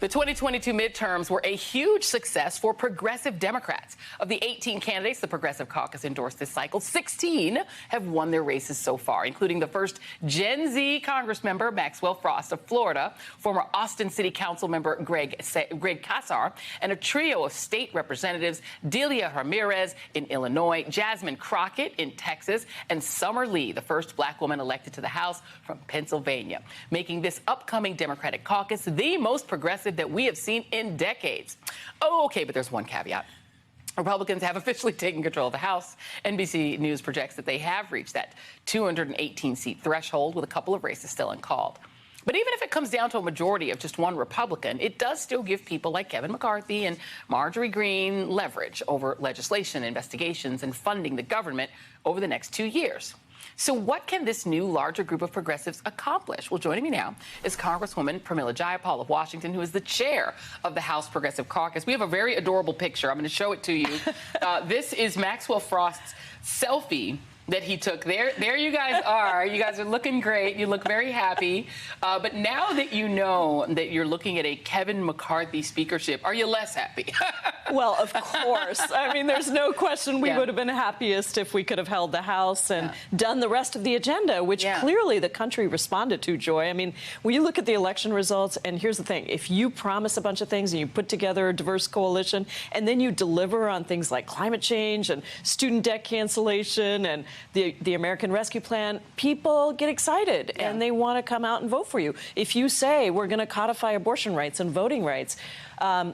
The 2022 midterms were a huge success for progressive Democrats. Of the 18 candidates the Progressive Caucus endorsed this cycle, 16 have won their races so far, including the first Gen Z Congress member, Maxwell Frost of Florida, former Austin City Council member Greg Casar, and a trio of state representatives, Delia Ramirez in Illinois, Jasmine Crockett in Texas, and Summer Lee, the first black woman elected to the House from Pennsylvania, making this upcoming Democratic caucus the most progressive that we have seen in decades. Oh, okay, but there's one caveat. Republicans have officially taken control of the House. NBC News projects that they have reached that 218-seat threshold with a couple of races still uncalled. But even if it comes down to a majority of just one Republican, it does still give people like Kevin McCarthy and Marjorie Greene leverage over legislation, investigations, and funding the government over the next 2 years. So what can this new larger group of progressives accomplish? Well, joining me now is Congresswoman Pramila Jayapal of Washington, who is the chair of the House Progressive Caucus. We have a very adorable picture. I'm going to show it to you. This is Maxwell Frost's selfie that he took. There you guys are. You guys are looking great. You look very happy. But now that you know that you're looking at a Kevin McCarthy speakership, are you less happy? Well, of course. I mean, there's no question we would have been happiest if we could have held the House and done the rest of the agenda, which clearly the country responded to, Joy. I mean, when you look at the election results, and here's the thing, if you promise a bunch of things and you put together a diverse coalition, and then you deliver on things like climate change and student debt cancellation and the American Rescue Plan, people get excited and they want to come out and vote for you. If you say we're going to codify abortion rights and voting rights,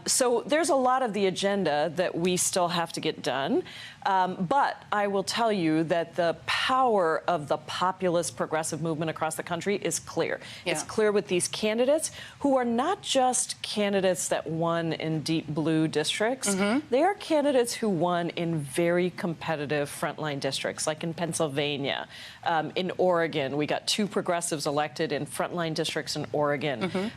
so there's a lot of the agenda that we still have to get done. But I will tell you that the power of the populist progressive movement across the country is clear. It's clear with these candidates who are not just candidates that won in deep blue districts. They are candidates who won in very competitive frontline districts, like in Pennsylvania, in Oregon. We got 2 progressives elected in frontline districts in Oregon.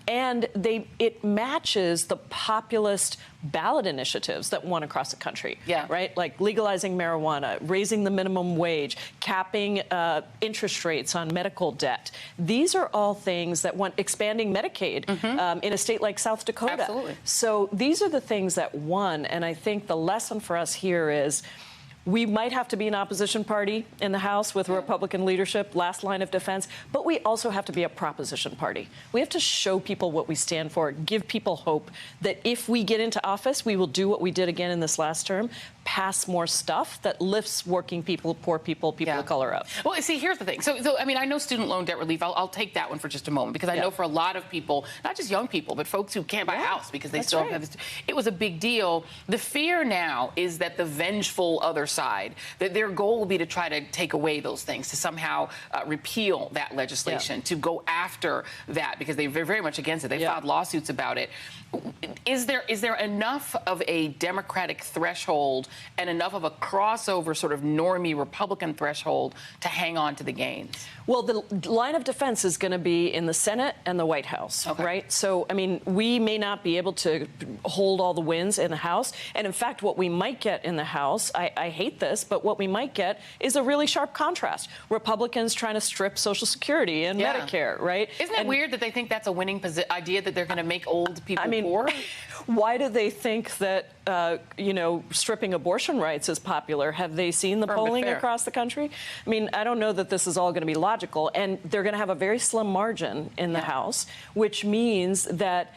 And it matches the populist ballot initiatives that won across the country, right? Like legalizing marijuana, raising the minimum wage, capping interest rates on medical debt. These are all things that won, expanding Medicaid in a state like South Dakota. Absolutely. So these are the things that won, and I think the lesson for us here is we might have to be an opposition party in the House with Republican leadership, last line of defense, but we also have to be a proposition party. We have to show people what we stand for, give people hope that if we get into office, we will do what we did again in this last term, pass more stuff that lifts working people, poor people, people of color up. Well, see, here's the thing. So I mean, I know student loan debt relief. I'll take that one for just a moment, because I know for a lot of people, not just young people, but folks who can't buy a house because they still have this. It was a big deal. The fear now is that the vengeful other side, that their goal will be to try to take away those things, to somehow repeal that legislation, to go after that, because they're very much against it. They filed lawsuits about it. Is there enough of a Democratic threshold and enough of a crossover sort of normie Republican threshold to hang on to the gains? Well, the line of defense is going to be in the Senate and the White House, right? So, I mean, we may not be able to hold all the wins in the House. And in fact, what we might get in the House, I hate this, but what we might get is a really sharp contrast. Republicans trying to strip Social Security and Medicare, right? Isn't it weird that they think that's a winning idea, that they're going to make old people poor? Why do they think that, stripping abortion rights is popular? Have they seen the polling across the country? I mean, I don't know that this is all going to be logical, and they're going to have a very slim margin in the House, which means that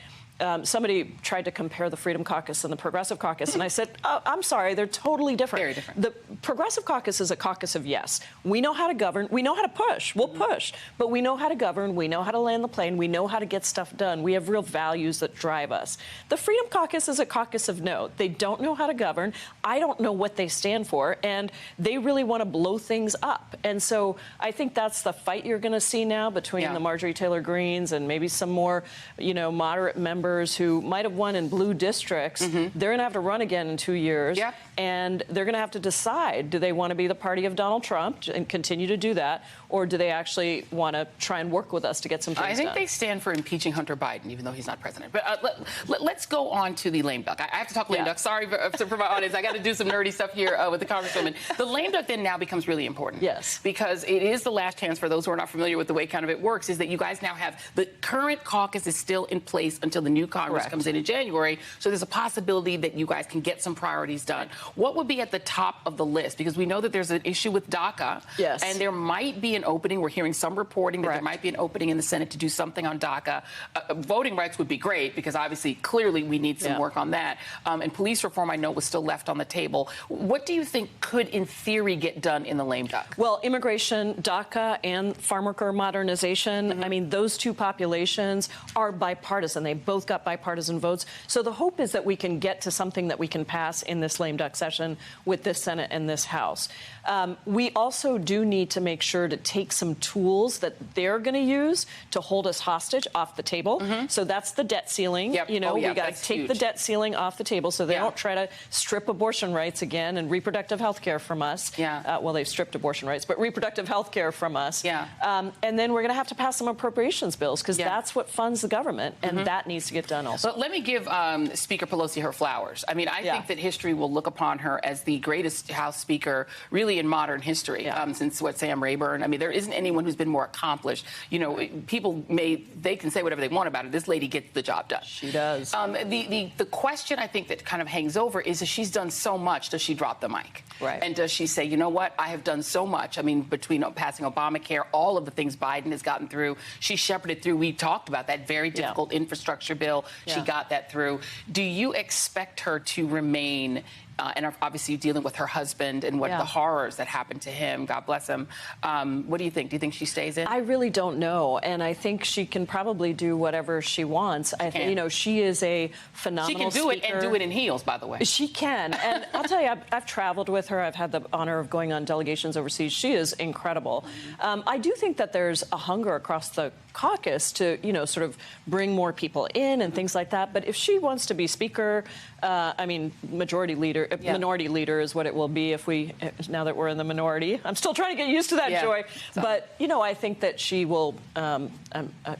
somebody tried to compare the Freedom Caucus and the Progressive Caucus, and I said, oh, I'm sorry, they're totally different. Very different. The Progressive Caucus is a caucus of yes. We know how to govern. We know how to push. We'll push. But we know how to govern. We know how to land the plane. We know how to get stuff done. We have real values that drive us. The Freedom Caucus is a caucus of no. They don't know how to govern. I don't know what they stand for, and they really want to blow things up. And so I think that's the fight you're going to see now between the Marjorie Taylor Greenes and maybe some more, moderate members who might have won in blue districts. They're going to have to run again in 2 years. and they're going to have to decide, do they want to be the party of Donald Trump and continue to do that, or do they actually want to try and work with us to get some things done? I think they stand for impeaching Hunter Biden, even though he's not president. But let's go on to the lame duck. I have to talk lame duck. Sorry for my audience. I got to do some nerdy stuff here with the Congresswoman. The lame duck then now becomes really important. Yes. Because it is the last chance for those who are not familiar with the way kind of it works, is that you guys now have the current caucus is still in place until the new Congress comes in January. So there's a possibility that you guys can get some priorities done. What would be at the top of the list? Because we know that there's an issue with DACA. Yes. And there might be an opening. We're hearing some reporting that there might be an opening in the Senate to do something on DACA. Voting rights would be great because obviously, clearly, we need some work on that. And police reform, I know, was still left on the table. What do you think could, in theory, get done in the lame duck? Well, immigration, DACA, and farm worker modernization, I mean, those two populations are bipartisan. They both got bipartisan votes. So the hope is that we can get to something that we can pass in this lame duck session with this Senate and this House. We also do need to make sure to take some tools that they're going to use to hold us hostage off the table. So that's the debt ceiling. Yep. You know, we got to take huge. the debt ceiling off the table so they don't try to strip abortion rights again and reproductive health care from us. Well, they've stripped abortion rights, but reproductive health care from us. And then we're going to have to pass some appropriations bills because that's what funds the government, and that needs to get done also. But let me give Speaker Pelosi her flowers. I mean, I think that history will look upon her as the greatest House Speaker really in modern history since Sam Rayburn. I mean, there isn't anyone who's been more accomplished. You know, they can say whatever they want about it. This lady gets the job done. She does. The question I think that kind of hangs over is if she's done so much, does she drop the mic? Right. And does she say, you know what, I have done so much. I mean, between passing Obamacare, all of the things Biden has gotten through, she shepherded through. We talked about that very difficult infrastructure bill. She got that through. Do you expect her to remain and obviously dealing with her husband and what the horrors that happened to him, God bless him. What do you think? Do you think she stays in? I really don't know, and I think she can probably do whatever she wants. I think, you know, she is a phenomenal She can do speaker. it and do it in heels, by the way. She can, and I'll tell you, I've traveled with her. I've had the honor of going on delegations overseas. She is incredible. I do think that there's a hunger across the caucus to, you know, sort of bring more people in and things like that. But if she wants to be speaker, I mean, minority leader is what it will be if we, now that we're in the minority. I'm still trying to get used to that, Joy. But, you know, I think that she will,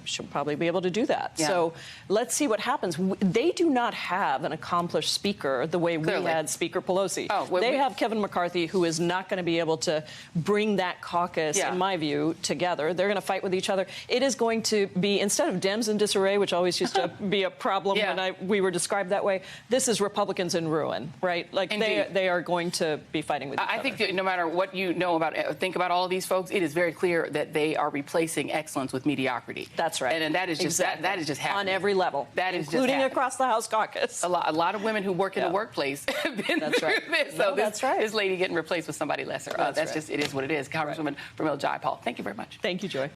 she'll probably be able to do that. So let's see what happens. They do not have an accomplished speaker the way we had Speaker Pelosi. They have Kevin McCarthy, who is not going to be able to bring that caucus, in my view, together. They're going to fight with each other. It is going to be, instead of Dems in disarray, which always used to be a problem when we were described that way, this is Republicans in ruin, right? Like they are going to be fighting with each other. I think that no matter what you know about, think about all of these folks, it is very clear that they are replacing excellence with mediocrity. That's right. And that is just that is just happening. On every level. That is including just across the House caucus. A lot of women who work in the workplace have been through this. So this lady getting replaced with somebody lesser. That's just, it is what it is. Congresswoman Pramila Jayapal, thank you very much. Thank you, Joy.